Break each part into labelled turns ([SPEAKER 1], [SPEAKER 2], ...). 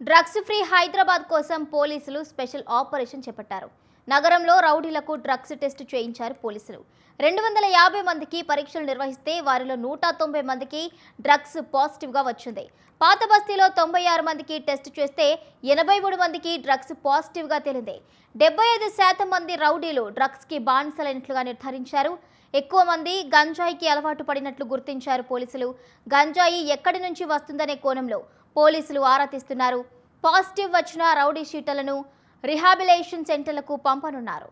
[SPEAKER 1] Drugs free Hyderabad కోసం పోలీసులు special operation చేపట్టారు. నగరంలో రౌడీలకు డ్రగ్స్ టెస్ట్ చేయించారు పోలీసులు. 250 మందికి పరీక్షలు నిర్వహిస్తే వారిలో 190 మందికి డ్రగ్స్ పాజిటివ్గా వచ్చింది. పాత బస్తీలో 96 మందికి టెస్ట్ చేస్తే 83 మందికి డ్రగ్స్ పాజిటివ్గా తేలింది. 75% మంది రౌడీలు డ్రగ్స్కి బానిసలైనట్లుగా నిర్ధారించారు. ఎక్కువ మంది గంజాయికి అలవాటు పడినట్లు గుర్తించారు పోలీసులు. గంజాయి ఎక్కడి నుంచి వస్తుందనే కోణంలో పోలీసులు ఆరా తీస్తున్నారు. పాజిటివ్ వచ్చిన రౌడీ షీటర్లను రిహాబిలేషన్ సెంటర్లకు పంపనున్నారు.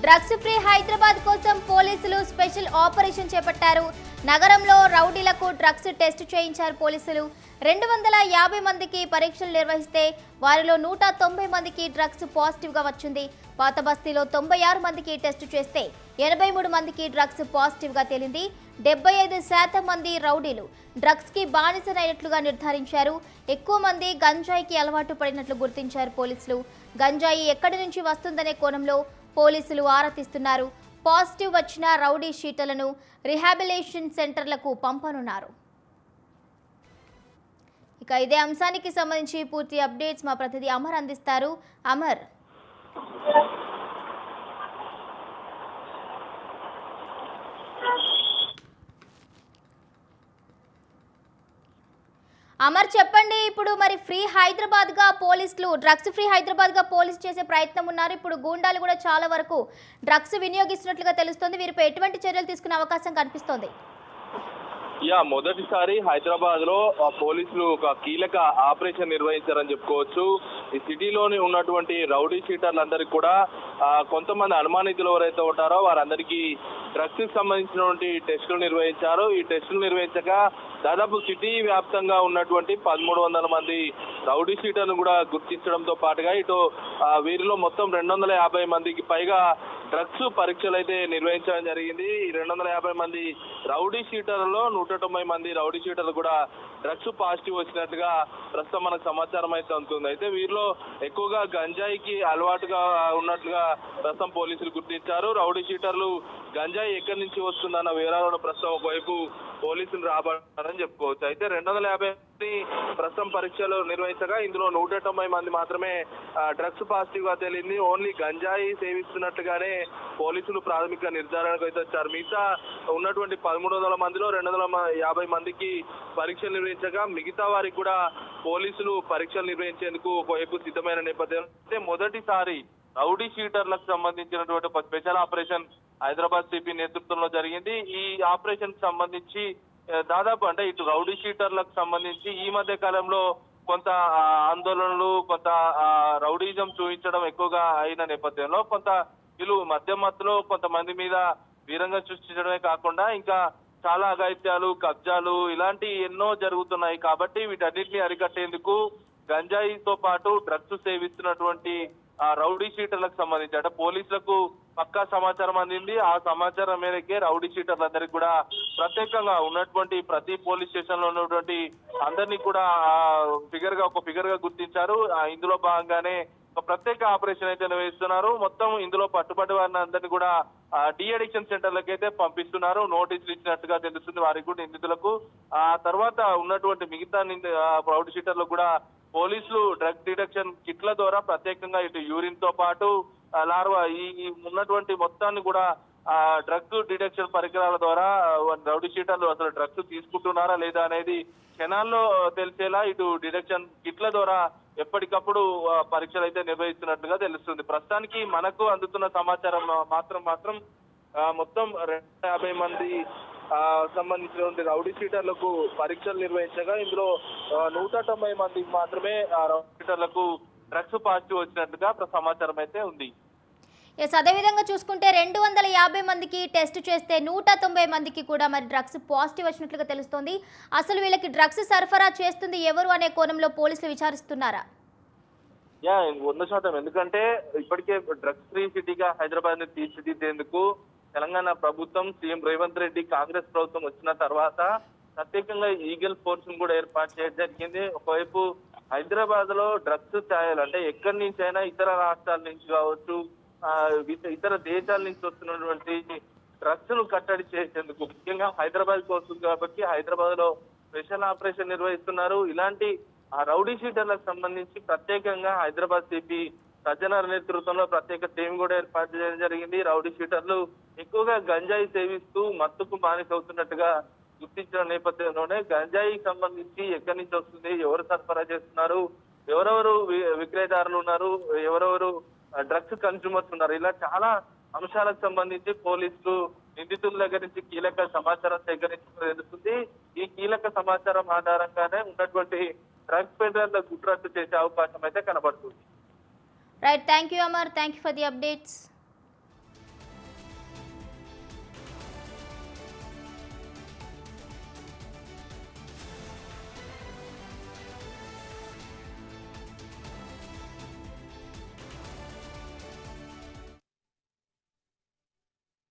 [SPEAKER 1] డ్రగ్స్ ఫ్రీ హైదరాబాద్ కోసం పోలీసులు స్పెషల్ ఆపరేషన్ చేపట్టారు. నగరంలో రౌడీలకు డ్రగ్స్ టెస్ట్ చేయించారు పోలీసులు. 250 మందికి పరీక్షలు నిర్వహిస్తే వారిలో 190 మందికి డ్రగ్స్ పాజిటివ్గా వచ్చింది. పాత బస్తీలో 96 మందికి టెస్ట్ చేస్తే 83 మందికి డ్రగ్స్ పాజిటివ్గా తేలింది. 75% మంది రౌడీలు డ్రగ్స్కి బానిసలైనట్లుగా నిర్ధారించారు. ఎక్కువ మంది గంజాయికి అలవాటు పడినట్లు గుర్తించారు పోలీసులు. గంజాయి ఎక్కడి నుంచి వస్తుందనే కోణంలో పోలీసులు ఆరా తీస్తున్నారు. పాజిటివ్ వచ్చిన రౌడీ షీటర్లను రిహాబిలేషన్ సెంటర్లకు పంపనున్నారు. ఇక ఇదే అంశానికి సంబంధించి పూర్తి అప్డేట్స్ మా ప్రతినిధి అమర్ అందిస్తారు. అమర్, చెప్పండి. ఇప్పుడు మరి ఫ్రీ హైదరాబాద్ గా పోలీసులు డ్రగ్స్ ఫ్రీ హైదరాబాద్ గా పోలీసు చేసే ప్రయత్నం ఉన్నారు. ఇప్పుడు గూండాలు కూడా చాలా వరకు డ్రగ్స్ వినియోగిస్తున్నట్లుగా తెలుస్తోంది. వీరిపై ఎటువంటి చర్యలు తీసుకునే అవకాశం కనిపిస్తోంది?
[SPEAKER 2] మొదటిసారి హైదరాబాద్ లో పోలీసులు ఒక కీలక ఆపరేషన్ నిర్వహించారని చెప్పుకోవచ్చు. ఈ సిటీలోని ఉన్నటువంటి రౌడీ షీటర్లందరికీ కూడా కొంతమంది అనుమానితులు ఎవరైతే ఉంటారో వారందరికీ డ్రగ్స్ కి సంబంధించినటువంటి టెస్టులు నిర్వహించారు. ఈ టెస్టులు నిర్వహించగా దాదాపు సిటీ వ్యాప్తంగా ఉన్నటువంటి 1300 మంది రౌడీ షీటర్ను కూడా గుర్తించడంతో పాటుగా ఇటు వీరిలో మొత్తం 250 మందికి పైగా డ్రగ్స్ పరీక్షలు అయితే నిర్వహించడం జరిగింది. ఈ 250 మంది రౌడీ షీటర్లలో 190 మంది రౌడీ షీటర్లు కూడా డ్రగ్స్ పాజిటివ్ వచ్చినట్టుగా ప్రస్తుతం మనకు సమాచారం అయితే అందుతుంది. అయితే వీరిలో ఎక్కువగా గంజాయికి అలవాటుగా ఉన్నట్లుగా ప్రస్తుతం పోలీసులు గుర్తించారు. రౌడీ షీటర్లు గంజాయి ఎక్కడి నుంచి వస్తుందన్న వివరాలను ప్రస్తుతం ఒకవైపు పోలీసులు రాబడ్డారని చెప్పుకోవచ్చు. అయితే 250 ప్రస్తుతం పరీక్షలు నిర్వహించగా ఇందులో 190 మంది మాత్రమే డ్రగ్స్ పాజిటివ్ గా తేలింది. ఓన్లీ గంజాయి సేవిస్తున్నట్టుగానే పోలీసులు ప్రాథమిక నిర్ధారణకు అయితే వచ్చారు. మిగతా ఉన్నటువంటి 1300 మందిలో 250 మందికి పరీక్షలు నిర్వహించగా మిగతా వారికి కూడా పోలీసులు పరీక్షలు నిర్వహించేందుకు ఒకవైపు సిద్ధమైన నేపథ్యంలో మొదటిసారి రౌడీ షీటర్లకు సంబంధించినటువంటి ఒక స్పెషల్ ఆపరేషన్ హైదరాబాద్ సిపి నేతృత్వంలో జరిగింది. ఈ ఆపరేషన్ కి సంబంధించి దాదాపు అంటే ఇటు రౌడీ షీటర్లకు సంబంధించి ఈ మధ్య కాలంలో కొంత ఆందోళనలు, కొంత రౌడీజం చూపించడం ఎక్కువగా అయిన నేపథ్యంలో కొంత వీళ్ళు మధ్యలో కొంతమంది మీద వీరంగం సృష్టించడమే కాకుండా ఇంకా చాలా అఘాయిత్యాలు, కబ్జాలు ఇలాంటి ఎన్నో జరుగుతున్నాయి. కాబట్టి వీటన్నిటిని అరికట్టేందుకు గంజాయితో పాటు డ్రగ్స్ సేవిస్తున్నటువంటి రౌడీ షీటర్లకు సంబంధించి అంటే పోలీసులకు పక్కా సమాచారం అందింది. ఆ సమాచారం మేరకే రౌడీ షీటర్లందరికీ కూడా ప్రత్యేకంగా ఉన్నటువంటి ప్రతి పోలీస్ స్టేషన్ లో ఉన్నటువంటి అందరినీ కూడా ఒక ఫిగర్ గా గుర్తించారు. ఇందులో భాగంగానే ఒక ప్రత్యేక ఆపరేషన్ అయితే నిర్వహిస్తున్నారు. మొత్తం ఇందులో పట్టుబడి వారిని అందరినీ కూడా డి అడిక్షన్ సెంటర్లకు అయితే పంపిస్తున్నారు. నోటీసులు ఇచ్చినట్టుగా తెలుస్తుంది వారికి కూడా నిందితులకు. ఆ తర్వాత ఉన్నటువంటి మిగతా రౌడీ షీటర్లకు కూడా పోలీసులు డ్రగ్ డిటెక్షన్ కిట్ల ద్వారా ప్రత్యేకంగా ఇటు యూరిన్ తో పాటు లార్వా ఈ ఉన్నటువంటి మొత్తాన్ని కూడా డ్రగ్ డిటెక్షన్ పరికరాల ద్వారా రౌడీ షీటర్లు అసలు డ్రగ్స్ తీసుకుంటున్నారా లేదా అనేది క్షణాల్లో తెలిసేలా ఇటు డిటెక్షన్ కిట్ల ద్వారా ఎప్పటికప్పుడు పరీక్షలు అయితే నిర్వహిస్తున్నట్టుగా తెలుస్తుంది. ప్రస్తుతానికి మనకు అందుతున్న సమాచారం మాత్రం మొత్తం 250 మంది సంబంధించినటువంటి రౌడీ షీటర్లకు పరీక్షలు నిర్వహించగా ఇందులో 190 మందికి మాత్రమే ఆ రౌడీ షీటర్లకు డ్రగ్స్ పాజిటివ్ వచ్చినట్టుగా సమాచారం అయితే ఉంది.
[SPEAKER 1] ఎస్, అదేవిధంగా చూసుకుంటే 250 మందికి టెస్ట్ చేస్తే 190 మందికి కూడా మరి డ్రగ్స్ పాజిటివ్ వచ్చినట్లుగా తెలుస్తోంది. అసలు వీళ్ళకి డ్రగ్స్ సరఫరా చేస్తుంది ఎవరు అనే కోణంలో పోలీసులు విచారిస్తున్నారా?
[SPEAKER 2] 100%. ఎందుకంటే ఇప్పటికే డ్రగ్స్ ఫ్రీ సిటీగా హైదరాబాద్ ని తీర్చిదిద్దేందుకు తెలంగాణ ప్రభుత్వం సీఎం రేవంత్ రెడ్డి కాంగ్రెస్ ప్రభుత్వం వచ్చిన తర్వాత ప్రత్యేకంగా ఈగల్ ఫోర్స్ కూడా ఏర్పాటు చేయడం జరిగింది. ఒకవైపు హైదరాబాద్ లో డ్రగ్స్ ఛాయలు అంటే ఎక్కడి నుంచి అయినా ఇతర రాష్ట్రాల నుంచి కావచ్చు, ఇతర దేశాల నుంచి వస్తున్నటువంటి డ్రగ్స్ ను కట్టడి చేసేందుకు ముఖ్యంగా హైదరాబాద్ కు వస్తుంది కాబట్టి హైదరాబాద్ లో స్పెషల్ ఆపరేషన్ నిర్వహిస్తున్నారు. ఇలాంటి రౌడీ షీటర్లకు సంబంధించి ప్రత్యేకంగా హైదరాబాద్ సిపి సజ్జనార్ నేతృత్వంలో ప్రత్యేక టీం కూడా ఏర్పాటు చేయడం జరిగింది. రౌడీ షీటర్లు ఎక్కువగా గంజాయి సేవిస్తూ మత్తుకు బానిసవుతున్నట్టుగా గుర్తించిన నేపథ్యంలోనే గంజాయికి సంబంధించి ఎక్కడి నుంచి వస్తుంది, ఎవరు సరఫరా చేస్తున్నారు, ఎవరెవరు విక్రయదారులు ఉన్నారు, ఎవరెవరు డ్రగ్స్ కన్స్యూమర్స్ ఉన్నారు, ఇలా చాలా అంశాలకు సంబంధించి పోలీసులు నిందితుల దగ్గర నుంచి కీలక సమాచారం సేకరించడం జరుగుతుంది. ఈ కీలక సమాచారం ఆధారంగానే ఉన్నటువంటి డ్రగ్స్ పెడర్ల గుట్రట్టు చేసే అవకాశం అయితే కనబడుతుంది.
[SPEAKER 1] Right, thank you Amar, thank you for the updates.